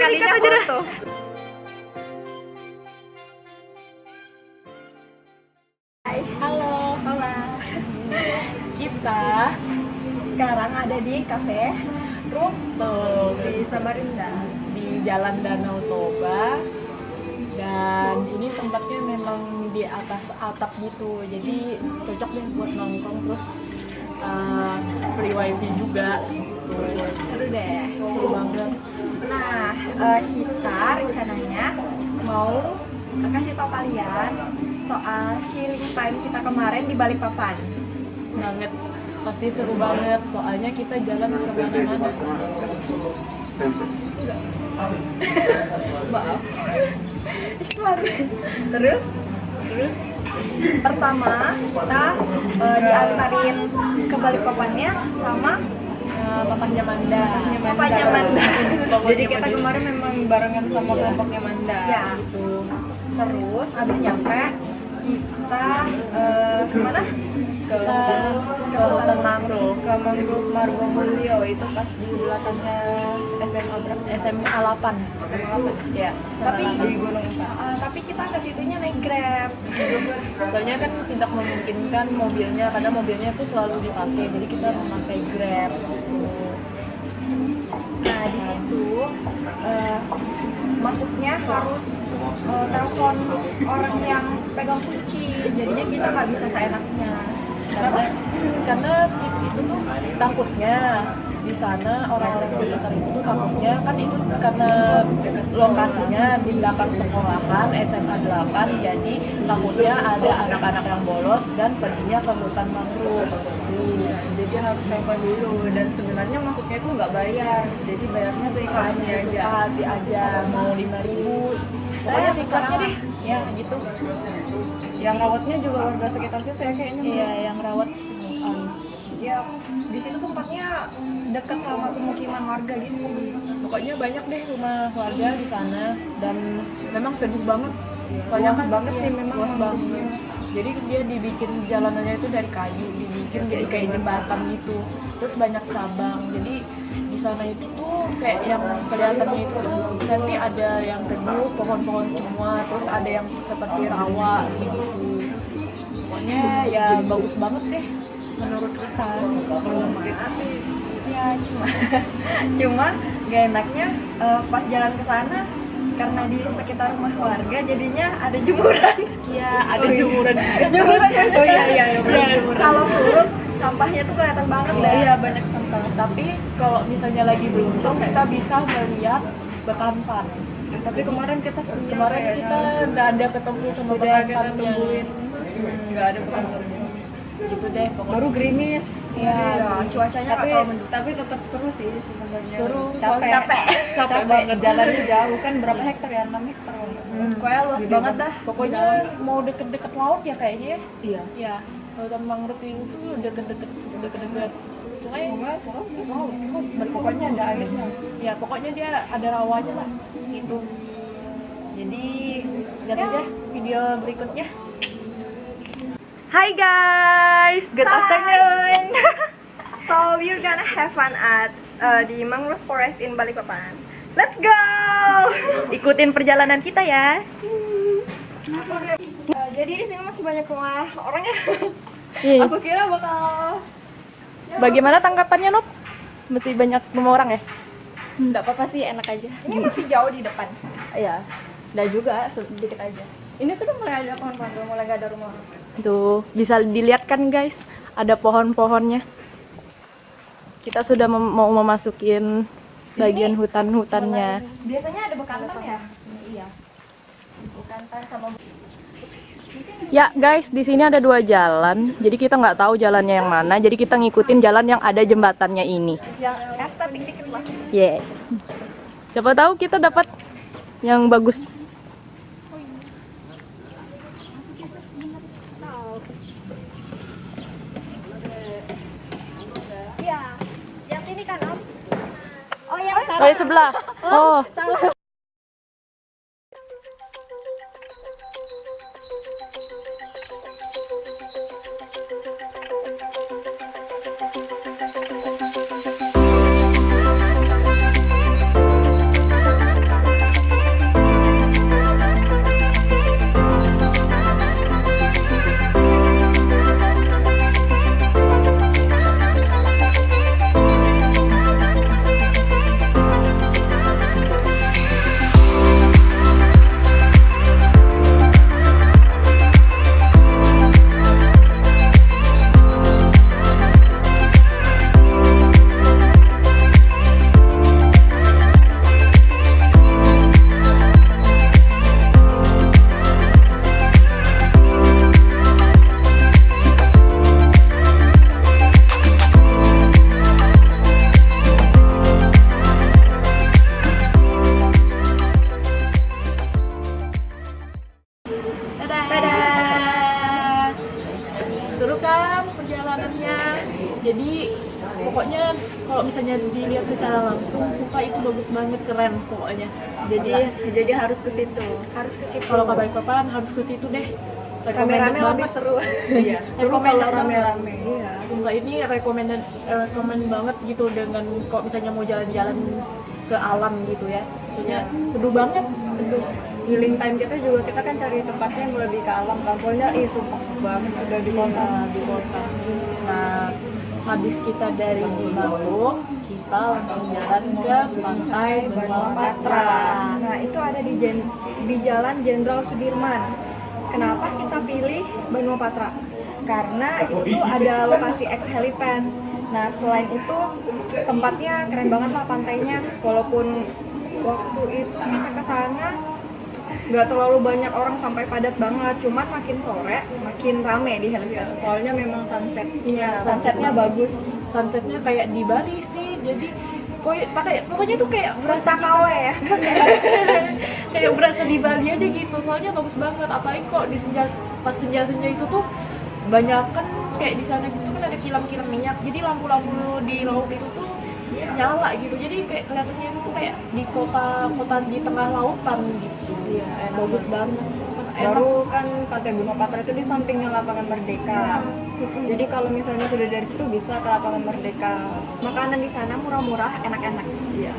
ikat aja dah. Halo, kita Sekarang ada di kafe rooftop di Samarinda. di Jalan Danau Toba, dan ini tempatnya memang di atas atap gitu, jadi cocok deh buat nongkrong, terus free wifi juga. Seru deh. Seru banget. Nah, kita rencananya mau kasih tau kalian soal healing time kita kemarin di Balikpapan. Banget, pasti seru banget, soalnya kita jalan ke mana-mana. Maaf. Terus Terus pertama kita diantarin ke Balikpapannya sama papanya Manda. papanya Manda. Jadi kita kemarin memang barengan sama kelompoknya Manda. Ya. Gitu. Terus abis nyampe kita kemana? Ke hutan mangrove, ke mangrove Margomulyo, itu pas di belakangnya SMA 8. Ya, Tapi di Gunung tapi kita ke situnya naik Grab. Soalnya kan tidak memungkinkan mobilnya, karena mobilnya tuh selalu dipakai, jadi kita memakai Grab. Nah di situ masuknya harus telepon orang yang pegang kunci, jadinya kita nggak bisa seenaknya. Karena itu tuh takutnya di sana orang-orang sekitar itu tuh takutnya kan itu karena lokasinya di belakang sekolahan SMA 8, jadi takutnya ada anak-anak yang bolos dan perginya ke hutan mangrove. Jadi harus telepon dulu, dan sebenarnya masuknya itu nggak bayar, jadi bayarnya seikhlasnya aja. Suka hati aja, mau 5.000, pokoknya seikhlasnya deh ya gitu. Yang rawatnya juga warga sekitar situ ya kayaknya. Iya, yang rawat Ya di situ tempatnya dekat sama pemukiman warga gitu. pokoknya banyak deh rumah warga di sana, dan memang teduh banget. Soalnya Luas kan banget sih memang. luas banget. Jadi dia dibikin jalanannya itu dari kayu, dibikin jadi kayak jembatan gitu. Terus banyak cabang. Jadi di sana itu tuh kayak yang kelihatannya itu tuh nanti ada yang teduh, pohon-pohon semua, terus ada yang seperti rawa gitu. Pokoknya ya bagus banget deh menurut kita. Ya cuma gak enaknya pas jalan ke sana karena di sekitar rumah warga jadinya ada jemuran. Iya, ada jemuran juga. Jemuran. Oh iya, benar. Kalau surut sampahnya tuh kelihatan banget deh. Iya, banyak sampah. Tapi kalau misalnya lagi beluncong kita bisa melihat bekantan. Tapi kemarin kita nggak ada ketemu sama bekantannya. Nggak ada bekantannya. Gitu deh pokoknya. Baru gerimis. Ya, cuacanya nggak terlalu mendukung. Tapi tetap seru sih sebenarnya. Seru, Capek banget. Jalannya jauh kan, berapa hektar ya? 6 hektar. Kayak luas banget dah. Pokoknya mau deket-deket laut ya kayaknya. Iya. Iya. Hutan mangrove itu deket-deket sungai. Pokoknya ada airnya. Ya pokoknya dia ada rawanya lah gitu. Jadi lihat aja video berikutnya. Hi guys, good Hi. afternoon. So we're gonna have fun at di Mangrove Forest in Balikpapan. Let's go. Ikutin perjalanan kita ya. Jadi di sini masih banyak rumah orangnya. Iya. Aku kira bakal. Bagaimana tanggapannya, Nop? Masih banyak rumah orang ya? Nggak apa-apa sih, enak aja. Ini masih jauh di depan. Iya. Udah juga sedikit aja. Ini sudah mulai ada pohon-pohon, mulai nggak ada rumah. Tuh, bisa dilihat kan guys, ada pohon-pohonnya. Kita sudah mau memasukin bagian hutan-hutannya. Biasanya ada bekantan ya? Iya. Bekantan sama. Ya guys, di sini ada 2 jalan. Jadi kita nggak tahu jalannya yang mana. Jadi kita ngikutin jalan yang ada jembatannya ini. Yang estetik dikit lah. Yeah. Siapa tahu kita dapat yang bagus. Iya. Yang ini kan Om? Oh yang Oh, yang sebelah. Oh. salah. secara langsung, sumpah itu bagus banget, keren pokoknya. Jadi harus ke situ. Harus ke situ. Kalau ke Balikpapan harus ke situ deh. Rame-rame Recommended lebih banget. seru. Iya, Seru recommended kalau banget. rame-rame. Iya, sumpah ini recommend banget gitu, dengan kok misalnya mau jalan-jalan ke alam gitu ya. Maksudnya seru banget. Untuk healing time kita juga, kita kan cari tempatnya yang lebih ke alam. Kampungnya sumpah banget udah di kota. Iya, di kota. Nah, habis kita dari Dimapung, kita langsung jalan ke pantai Benua Patra. Nah, itu ada di Jalan Jenderal Sudirman. Kenapa kita pilih Benua Patra? Karena itu tuh ada lokasi ex helipad. Nah, selain itu tempatnya keren banget lah pantainya. Walaupun waktu itu kita ke sana nggak terlalu banyak orang sampai padat banget, cuman makin sore makin rame di helipad. Soalnya memang sunset. Iya, Sunsetnya bagus. sunsetnya kayak di Bali sih, jadi pokoknya tuh kayak Berasa KW ya. kayak berasa di Bali aja gitu, soalnya bagus banget. Apalagi kok di pas senja itu tuh banyak kan kayak di sana gitu kan ada kilang-kilang minyak, jadi lampu-lampu di laut itu tuh nyala gitu, jadi kayak kelihatannya itu tuh kayak di kota di tengah lautan gitu. Iya, Bagus banget, sumpah. Baru kan Pantai Benua Patra itu di sampingnya Lapangan Merdeka. Jadi kalau misalnya sudah dari situ bisa ke Lapangan Merdeka. Makanan di sana murah-murah, enak-enak. Iya,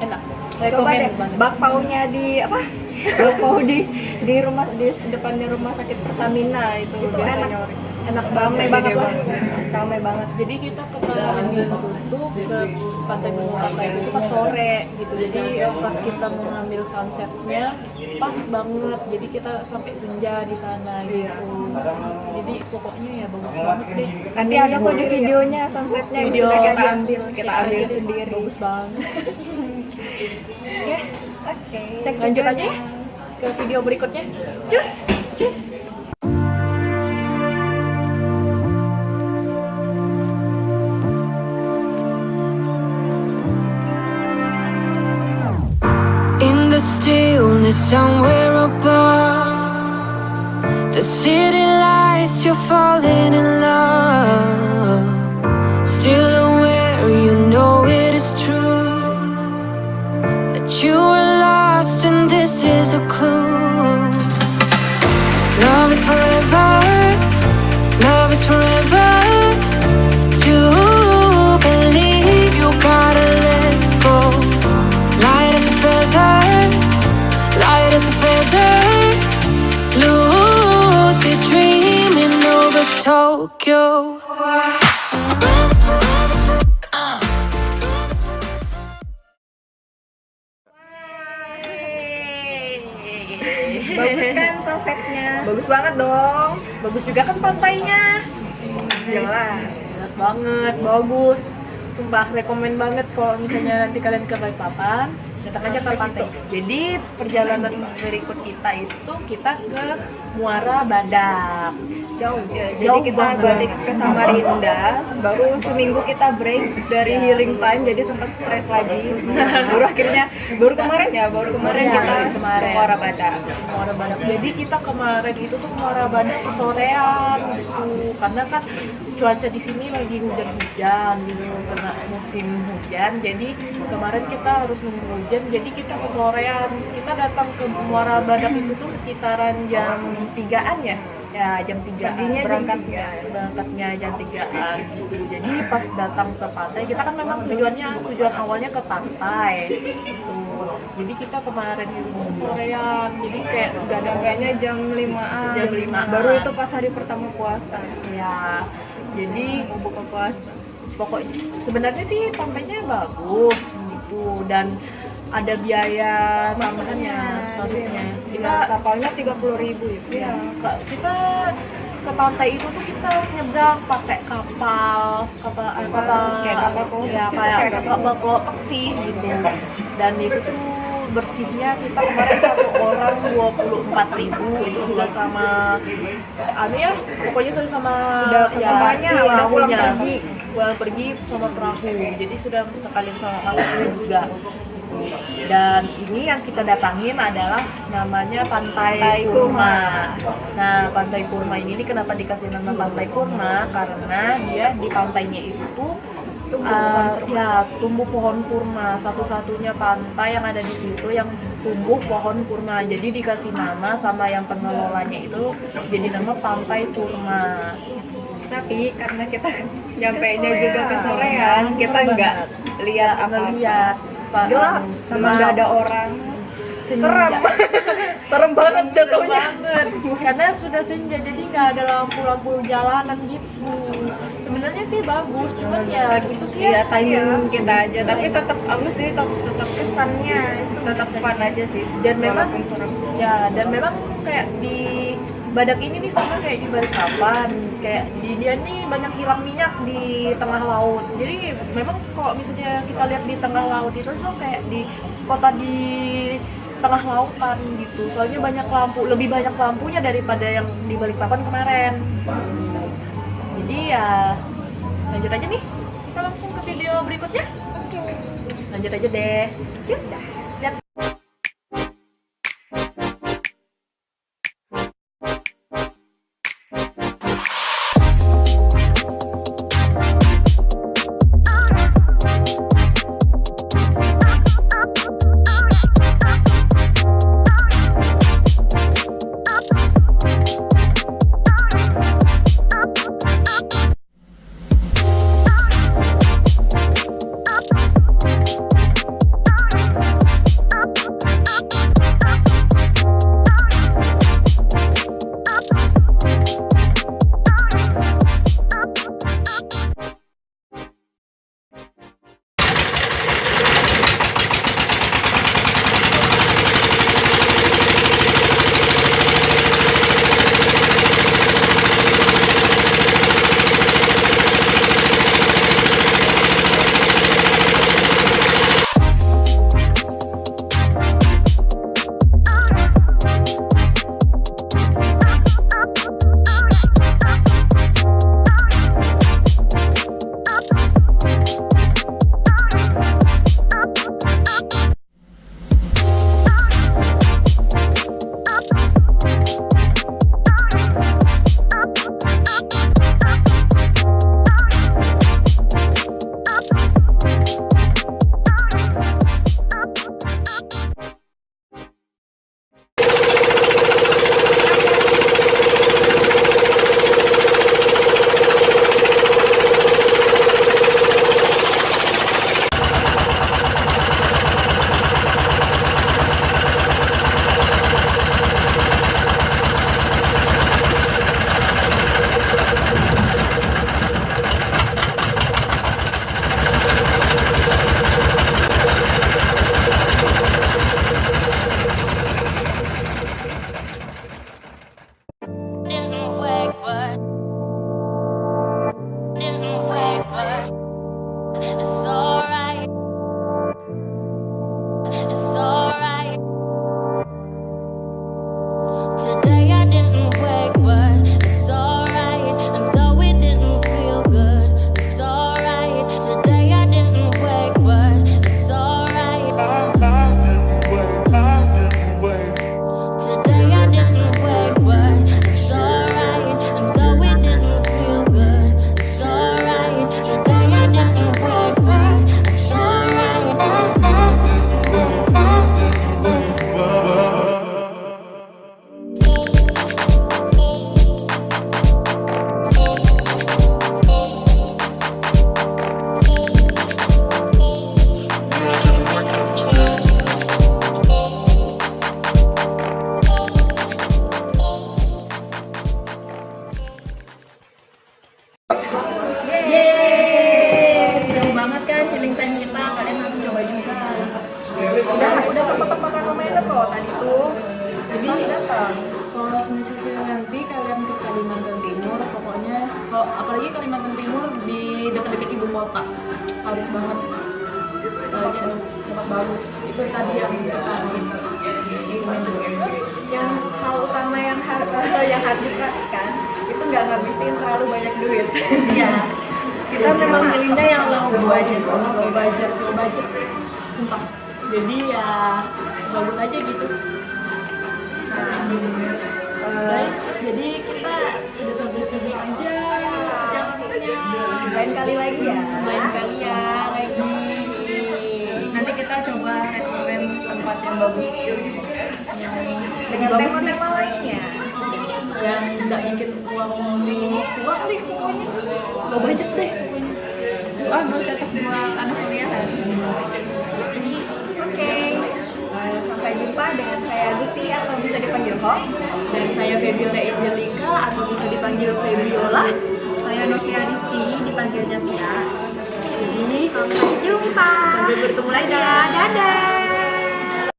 enak. Coba Recommend deh, banget. bakpaunya di apa? Bakpao di rumah di depannya rumah sakit Pertamina itu biasanya enak. orang. Enak ramai banget lah. Ramai banget. Jadi kita kemarin itu tuh ke Pantai Benua Patra itu pas sore gitu, jadi pas kita mengambil sunsetnya pas banget, jadi kita sampai senja di sana gitu. Jadi pokoknya ya bagus banget deh. Nanti ada kok di videonya sunsetnya Video bisa kita kita ambil, kita ambil aja, sendiri. bagus banget. Oke, Oke. cek lanjut aja ya ke video berikutnya. Cus, cus. In the stillness somewhere above, the city lights, you're falling in love. Still aware, you know it is true that you were lost and this is a clue. Love is forever, love is forever. To believe you gotta let go. Light as a feather, light as a feather. Lucid dreaming over Tokyo. Bagus kan sunsetnya? Bagus banget dong. Bagus juga kan pantainya. Jelas. Jelas banget, bagus. Sumpah rekomen banget kalau misalnya nanti kalian ke Balikpapan, datang aja ke pantai. Jadi perjalanan berikut kita itu kita ke Muara Badak. Jauh. Jadi Jauh kita banget. balik ke Samarinda, baru seminggu kita break dari healing time, jadi sempat stres lagi. Baru kemarin Iya, kita kemarin. ke Muara Badak. Muara Badak. Jadi kita kemarin itu tuh Muara Badak kesorean gitu, karena kan cuaca di sini lagi hujan-hujan gitu, karena musim hujan. Jadi kemarin kita harus nunggu hujan, jadi kita kesorean. Kita datang ke Muara Badak itu tuh sekitaran jam 3-an ya. Ya jam 3 Paginya jam berangkatnya jam 3-an gitu. Jadi pas datang ke pantai, kita kan memang tujuan awalnya ke pantai gitu. Jadi kita kemarin itu sorean, jadi kayak nggak ada Kayaknya jam 5-an. Jam 5-an. Baru itu pas hari pertama puasa. ya. Jadi Mau buka puasa. pokoknya sebenarnya sih pantainya bagus gitu, dan ada biaya tambahannya masuknya. Kita kapalnya 30.000 ya. Iya, kita ke pantai itu tuh kita nyebrang pakai kapal Kayak kapal klotok ya, sih, kayak kayak kapal klotok sih gitu. Dan itu tuh bersihnya kita kemarin satu orang 24.000, itu sudah sama ya pokoknya sudah sama Sudah semuanya, iya, udah pulang perahunya. pergi. Pulang pergi sama perahu, jadi sudah sekalian sama perahu juga. Dan ini yang kita datangin adalah namanya Pantai Kurma. Nah, Pantai Kurma ini kenapa dikasih nama Pantai Kurma? Karena dia di pantainya itu Ya tumbuh pohon kurma, satu-satunya pantai yang ada di situ yang tumbuh pohon kurma. Jadi dikasih nama sama yang pengelolanya itu jadi nama Pantai Kurma. Tapi karena kita nyampainya juga kesorean, kita nggak lihat apa-apa. Gelap, Sama nggak ada orang. Serem. Serem banget jatuhnya. banget karena sudah senja jadi nggak ada lampu-lampu jalanan gitu. Sebenarnya sih bagus, cuman ya gitu sih Iya, ya. timing kita aja. Tapi tetap apa sih, tetap Kesannya itu tetap fun aja sih. Dan memang Walaupun serem. ya dan memang kayak di Badak ini nih sama kayak di Balikpapan, kayak di dia nih banyak kilang minyak di tengah laut. Jadi memang kalau misalnya kita lihat di tengah laut itu tuh kayak di kota di tengah lautan gitu. Soalnya banyak lampu, lebih banyak lampunya daripada yang di Balikpapan kemarin. Jadi ya lanjut aja nih. Kita langsung ke video berikutnya. Oke. Lanjut aja deh. Cus. Lihat. Udah tempat-tempat recommended loh tadi tuh. Jadi datang. Kalau misalnya nanti kalian ke Kalimantan Timur, pokoknya kalau apalagi Kalimantan Timur di dekat-dekat ibu kota harus banget. Apalagi ada tempat bagus. Itu tadi yang kita harus Yang hal utama yang harus diperhatikan itu nggak ngabisin terlalu banyak duit. Iya. Kita memang milihnya yang low budget, low budget. sumpah. Jadi ya bagus aja gitu. Guys, jadi kita sudah sampai sini aja. Jangan lupa Lain kali lagi ya. Lain kali ya lagi. Nanti kita coba rekomen tempat yang bagus. Dengan bagus nih. tema-tema lainnya. Yang nggak bikin uang tua kali pokoknya. Low budget deh. Mau cocok buat anak kuliahan. Oke. Sampai jumpa dengan saya Gusti atau bisa dipanggil Ho. Dan saya Febiola Angelika atau bisa dipanggil Febiola. Saya Novia Rizky, dipanggilnya Via. Jadi Sampai jumpa. sampai bertemu lagi ya. Dadah.